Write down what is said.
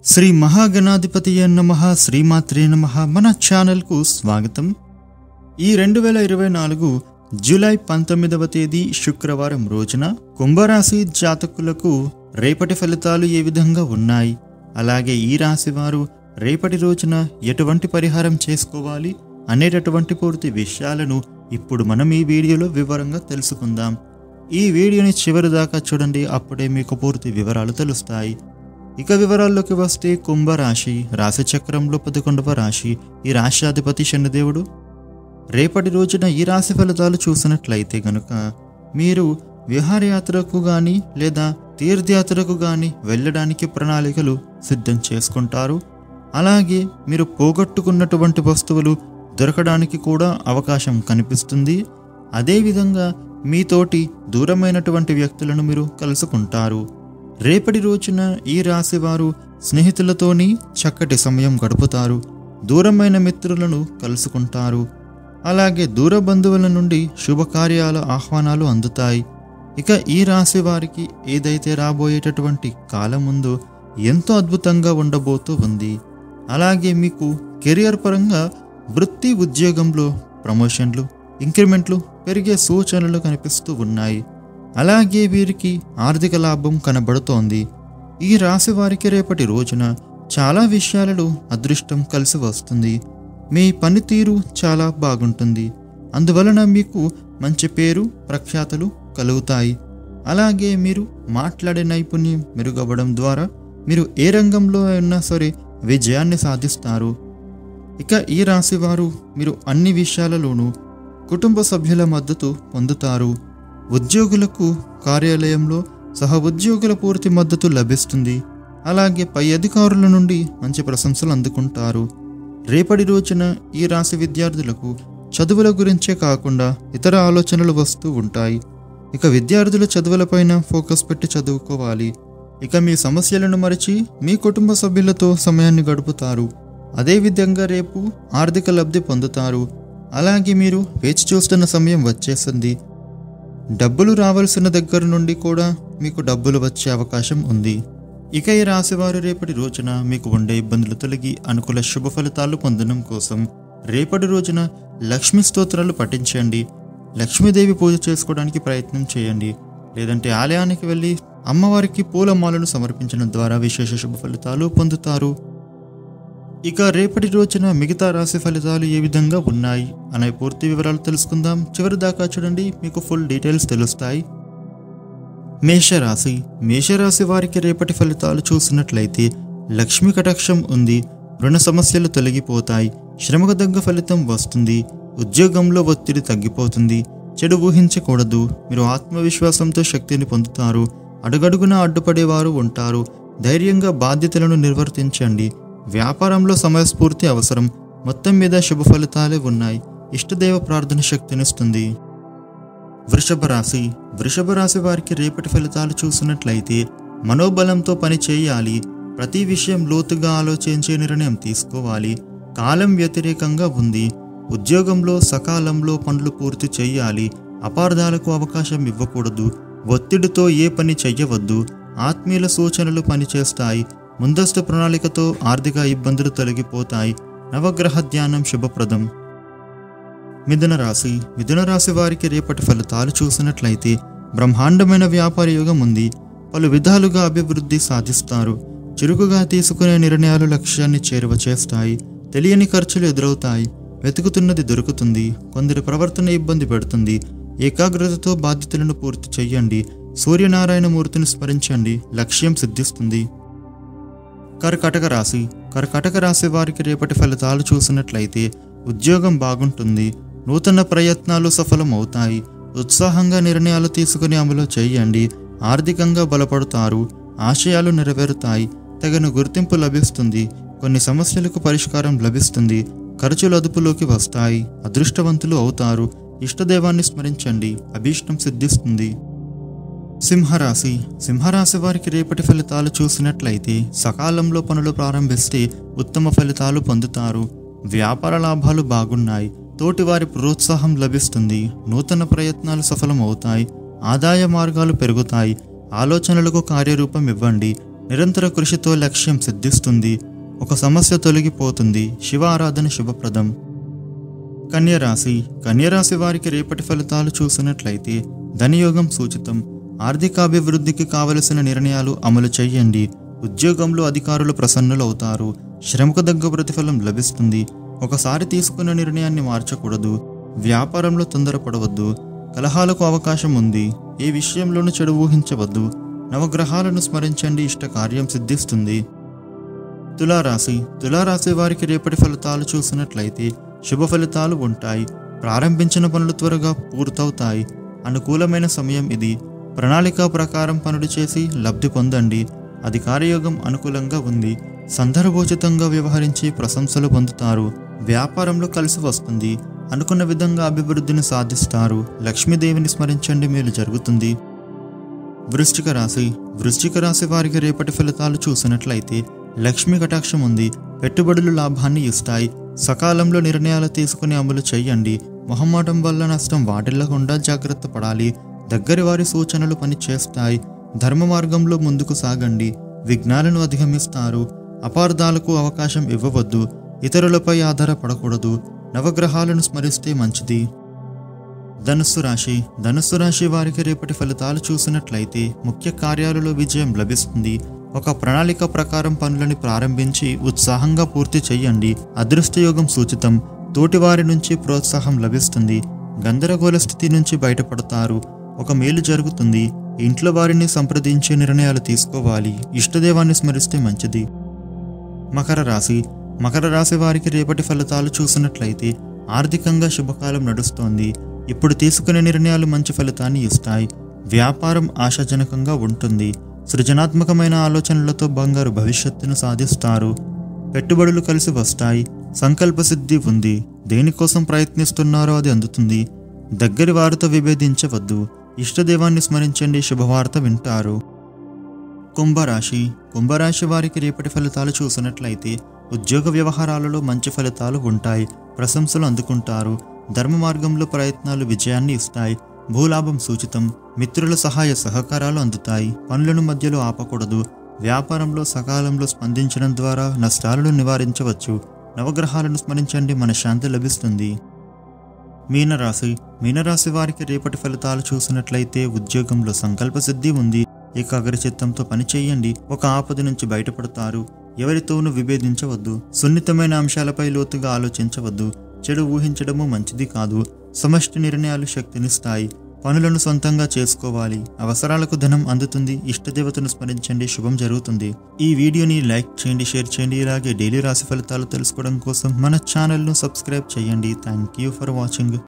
శ్రీ మహాగణాధిపతియే నమః శ్రీమాత్రే నమః మన ఛానల్కు స్వాగతం. ఈ 2024 జూలై 19వ తేదీ శుక్రవారం రోజున కుంభరాశి జాతకులకు రేపటి ఫలితాలు ఏ విధంగా ఉన్నాయి, అలాగే ఈ రాశి వారు రేపటి రోజున ఎటువంటి పరిహారం చేసుకోవాలి అనేటటువంటి పూర్తి విషయాలను ఇప్పుడు మనం ఈ వీడియోలో వివరంగా తెలుసుకుందాం. ఈ వీడియోని చివరి దాకా చూడండి, అప్పుడే మీకు పూర్తి వివరాలు తెలుస్తాయి. ఇక వివరాల్లోకి వస్తే కుంభరాశి రాశి చక్రంలో 11వ రాశి. ఈ రాశ్యాధిపతి శనిదేవుడు. రేపటి రోజున ఈ రాశి ఫలితాలు చూసినట్లయితే గనుక మీరు విహారయాత్రకు కానీ లేదా తీర్థయాత్రకు కానీ వెళ్ళడానికి ప్రణాళికలు సిద్ధం చేసుకుంటారు. అలాగే మీరు పోగొట్టుకున్నటువంటి వస్తువులు దొరకడానికి కూడా అవకాశం కనిపిస్తుంది. అదేవిధంగా మీతోటి దూరమైనటువంటి వ్యక్తులను మీరు కలుసుకుంటారు. రేపటి రోజున ఈ రాశి వారు స్నేహితులతోని చక్కటి సమయం గడుపుతారు. దూరమైన మిత్రులను కలుసుకుంటారు. అలాగే దూర బంధువుల నుండి శుభకార్యాల ఆహ్వానాలు అందుతాయి. ఇక ఈ రాశి వారికి ఏదైతే రాబోయేటటువంటి కాలం ఉందో ఎంతో అద్భుతంగా ఉండబోతూ ఉంది. అలాగే మీకు కెరియర్ పరంగా వృత్తి ఉద్యోగంలో ప్రమోషన్లు, ఇంక్రిమెంట్లు పెరిగే సూచనలు కనిపిస్తూ ఉన్నాయి. అలాగే వీరికి ఆర్థిక లాభం కనబడుతోంది. ఈ రాశి వారికి రేపటి రోజున చాలా విషయాలలో అదృష్టం కలిసి వస్తుంది. మీ పనితీరు చాలా బాగుంటుంది. అందువలన మీకు మంచి పేరు ప్రఖ్యాతులు కలుగుతాయి. అలాగే మీరు మాట్లాడే నైపుణ్యం మెరుగవ్వడం ద్వారా మీరు ఏ రంగంలో అయినా సరే విజయాన్ని సాధిస్తారు. ఇక ఈ రాశి వారు మీరు అన్ని విషయాలలోనూ కుటుంబ సభ్యుల మద్దతు పొందుతారు. ఉద్యోగులకు కార్యాలయంలో సహ ఉద్యోగుల పూర్తి మద్దతు లభిస్తుంది. అలాగే పై అధికారుల నుండి మంచి ప్రశంసలు అందుకుంటారు. రేపటి రోజున ఈ రాశి విద్యార్థులకు చదువుల గురించే కాకుండా ఇతర ఆలోచనలు వస్తూ ఉంటాయి. ఇక విద్యార్థులు చదువులపైన ఫోకస్ పెట్టి చదువుకోవాలి. ఇక మీ సమస్యలను మరిచి మీ కుటుంబ సభ్యులతో సమయాన్ని గడుపుతారు. అదేవిధంగా రేపు ఆర్థిక లబ్ధి పొందుతారు. అలాగే మీరు వేచి చూస్తున్న సమయం వచ్చేసింది. డబ్బులు రావాల్సిన దగ్గర నుండి కూడా మీకు డబ్బులు వచ్చే అవకాశం ఉంది. ఇక ఈ రాశివారు రేపటి రోజున మీకు ఉండే ఇబ్బందులు తొలగి అనుకూల శుభ ఫలితాలు పొందడం కోసం రేపటి రోజున లక్ష్మీ స్తోత్రాలు పఠించండి. లక్ష్మీదేవి పూజ చేసుకోవడానికి ప్రయత్నం చేయండి. లేదంటే ఆలయానికి వెళ్ళి అమ్మవారికి పూలమాలను సమర్పించడం ద్వారా విశేష శుభ ఫలితాలు పొందుతారు. ఇక రేపటి రోజున మిగతా రాశి ఫలితాలు ఏ విధంగా ఉన్నాయి అనే పూర్తి వివరాలు తెలుసుకుందాం. చివరి దాకా చూడండి, మీకు ఫుల్ డీటెయిల్స్ తెలుస్తాయి. మేషరాశి. మేషరాశి వారికి రేపటి ఫలితాలు చూసినట్లయితే లక్ష్మీ కటాక్షం ఉంది. రుణ సమస్యలు తొలగిపోతాయి. శ్రమకు తగ్గ ఫలితం వస్తుంది. ఉద్యోగంలో ఒత్తిడి తగ్గిపోతుంది. చెడు ఊహించకూడదు. మీరు ఆత్మవిశ్వాసంతో శక్తిని పొందుతారు. అడుగడుగున అడ్డుపడేవారు ఉంటారు. ధైర్యంగా బాధ్యతలను నిర్వర్తించండి. వ్యాపారంలో సమయస్ఫూర్తి అవసరం. మొత్తం మీద శుభ ఫలితాలే ఉన్నాయి. ఇష్టదేవ ప్రార్థన శక్తినిస్తుంది. వృషభ రాశి. వృషభ రాశి వారికి రేపటి ఫలితాలు చూసినట్లయితే మనోబలంతో పని చేయాలి. ప్రతి విషయం లోతుగా ఆలోచించే నిర్ణయం తీసుకోవాలి. కాలం వ్యతిరేకంగా ఉంది. ఉద్యోగంలో సకాలంలో పనులు పూర్తి చేయాలి. అపార్థాలకు అవకాశం ఇవ్వకూడదు. ఒత్తిడితో ఏ పని చెయ్యవద్దు. ఆత్మీయుల సూచనలు పనిచేస్తాయి. ముందస్తు ప్రణాళికతో ఆర్థిక ఇబ్బందులు తొలగిపోతాయి. నవగ్రహ ధ్యానం శుభప్రదం. మిథున రాశి. మిథున రాశి వారికి రేపటి ఫలితాలు చూసినట్లయితే బ్రహ్మాండమైన వ్యాపార యోగం ఉంది. పలు విధాలుగా అభివృద్ధి సాధిస్తారు. చురుకుగా తీసుకునే నిర్ణయాలు లక్ష్యాన్ని చేరువ చేస్తాయి. తెలియని ఖర్చులు ఎదురవుతాయి. వెతుకుతున్నది దొరుకుతుంది. కొందరి ప్రవర్తన ఇబ్బంది పెడుతుంది. ఏకాగ్రతతో బాధ్యతలను పూర్తి చెయ్యండి. సూర్యనారాయణ మూర్తిని స్మరించండి. లక్ష్యం సిద్ధిస్తుంది. కర్కాటక రాశి. కర్కాటక రాశి వారికి రేపటి ఫలితాలు చూసినట్లయితే ఉద్యోగం బాగుంటుంది. నూతన ప్రయత్నాలు సఫలమవుతాయి. ఉత్సాహంగా నిర్ణయాలు తీసుకుని అమలు చేయండి. ఆర్థికంగా బలపడతారు. ఆశయాలు నెరవేరుతాయి. తగిన గుర్తింపు లభిస్తుంది. కొన్ని సమస్యలకు పరిష్కారం లభిస్తుంది. ఖర్చులు అదుపులోకి వస్తాయి. అదృష్టవంతులు అవుతారు. ఇష్టదేవాన్ని స్మరించండి. అభీష్టం సిద్ధిస్తుంది. సింహరాశి. సింహరాశి వారికి రేపటి ఫలితాలు చూసినట్లయితే సకాలంలో పనులు ప్రారంభిస్తే ఉత్తమ ఫలితాలు పొందుతారు. వ్యాపార లాభాలు బాగున్నాయి. తోటివారి ప్రోత్సాహం లభిస్తుంది. నూతన ప్రయత్నాలు సఫలమవుతాయి. ఆదాయ మార్గాలు పెరుగుతాయి. ఆలోచనలకు కార్యరూపం ఇవ్వండి. నిరంతర కృషితో లక్ష్యం సిద్ధిస్తుంది. ఒక సమస్య తొలగిపోతుంది. శివ ఆరాధన శుభప్రదం. కన్యరాశి వారికి రేపటి ఫలితాలు చూసినట్లయితే ధనయోగం సూచితం. ఆర్థికాభివృద్ధికి కావలసిన నిర్ణయాలు అమలు చేయండి. ఉద్యోగంలో అధికారులు ప్రసన్నులవుతారు. శ్రమకు తగ్గ ప్రతిఫలం లభిస్తుంది. ఒకసారి తీసుకున్న నిర్ణయాన్ని మార్చకూడదు. వ్యాపారంలో తొందరపడవద్దు. కలహాలకు అవకాశం ఉంది. ఏ విషయంలోనూ చెడు ఊహించవద్దు. నవగ్రహాలను స్మరించండి. ఇష్ట కార్యం సిద్ధిస్తుంది. తులారాశి వారికి రేపటి ఫలితాలు చూసినట్లయితే శుభ ఫలితాలు ఉంటాయి. ప్రారంభించిన పనులు త్వరగా పూర్తవుతాయి. అనుకూలమైన సమయం ఇది. ప్రణాళిక ప్రకారం పనులు చేసి లబ్ధి పొందండి. అధికారయోగం అనుకూలంగా ఉంది. సందర్భోచితంగా వ్యవహరించి ప్రశంసలు పొందుతారు. వ్యాపారంలో కలిసి వస్తుంది. అనుకున్న విధంగా అభివృద్ధిని సాధిస్తారు. లక్ష్మీదేవిని స్మరించండి, మేలు జరుగుతుంది. వృశ్చిక రాశి వారికి రేపటి ఫలితాలు చూసినట్లయితే లక్ష్మీ కటాక్షం ఉంది. పెట్టుబడులు లాభాన్ని ఇస్తాయి. సకాలంలో నిర్ణయాలు తీసుకుని అమలు చేయండి. మొహమాటం వల్ల నష్టం వాటిల్లకుండా జాగ్రత్త పడాలి. దగ్గరి వారి సూచనలు పని చేస్తాయి. ధర్మ మార్గంలో ముందుకు సాగండి. విఘ్నాలను అధిగమిస్తారు. అపార్థాలకు అవకాశం ఇవ్వవద్దు. ఇతరులపై ఆధారపడకూడదు. నవగ్రహాలను స్మరిస్తే మంచిది. ధనుస్సు రాశి వారికి రేపటి ఫలితాలు చూసినట్లయితే ముఖ్య కార్యాలలో విజయం లభిస్తుంది. ఒక ప్రణాళిక ప్రకారం పనులను ప్రారంభించి ఉత్సాహంగా పూర్తి చేయండి. అదృష్టయోగం సూచితం. తోటివారి నుంచి ప్రోత్సాహం లభిస్తుంది. గందరగోళ స్థితి నుంచి బయటపడతారు. ఒక మేలు జరుగుతుంది. ఇంట్లో వారిని సంప్రదించే నిర్ణయాలు తీసుకోవాలి. ఇష్టదేవాన్ని స్మరిస్తే మంచిది. మకర రాశి వారికి రేపటి ఫలితాలు చూసినట్లయితే ఆర్థికంగా శుభకాలం నడుస్తోంది. ఇప్పుడు తీసుకునే నిర్ణయాలు మంచి ఫలితాన్ని ఇస్తాయి. వ్యాపారం ఆశాజనకంగా ఉంటుంది. సృజనాత్మకమైన ఆలోచనలతో బంగారు భవిష్యత్తును సాధిస్తారు. పెట్టుబడులు కలిసి వస్తాయి. సంకల్ప సిద్ధి ఉంది. దేనికోసం ప్రయత్నిస్తున్నారో అది అందుతుంది. దగ్గరి వారితో విభేదించవద్దు. ఇష్టదేవాన్ని స్మరించండి. శుభవార్త వింటారు. కుంభరాశి వారికి రేపటి ఫలితాలు చూసినట్లయితే ఉద్యోగ వ్యవహారాలలో మంచి ఫలితాలు ఉంటాయి. ప్రశంసలు అందుకుంటారు. ధర్మ మార్గంలో ప్రయత్నాలు విజయాన్ని ఇస్తాయి. భూలాభం సూచితం. మిత్రుల సహాయ సహకారాలు అందుతాయి. పనులను మధ్యలో ఆపకూడదు. వ్యాపారంలో సకాలంలో స్పందించడం ద్వారా నష్టాలను నివారించవచ్చు. నవగ్రహాలను స్మరించండి, మనశ్శాంతి లభిస్తుంది. మీనరాశి వారికి రేపటి ఫలితాలు చూసినట్లయితే ఉద్యోగంలో సంకల్ప సిద్ధి ఉంది. ఏకాగ్రచిత్తంతో పని చేయండి. ఒక ఆపద నుంచి బయటపడతారు. ఎవరితోనూ విభేదించవద్దు. సున్నితమైన అంశాలపై లోతుగా ఆలోచించవద్దు. చెడు ఊహించడము మంచిది కాదు. సమష్టి నిర్ణయాలు శక్తినిస్తాయి. పనులను సొంతంగా చేసుకోవాలి. అవసరాలకు ధనం అందుతుంది. ఇష్టదేవతను స్మరించండి, శుభం జరుగుతుంది. ఈ వీడియోని లైక్ చేయండి, షేర్ చేయండి. ఇలాగే డైలీ రాశి ఫలితాలు తెలుసుకోవడం కోసం మన ఛానల్ను సబ్స్క్రైబ్ చేయండి. Thank you for watching.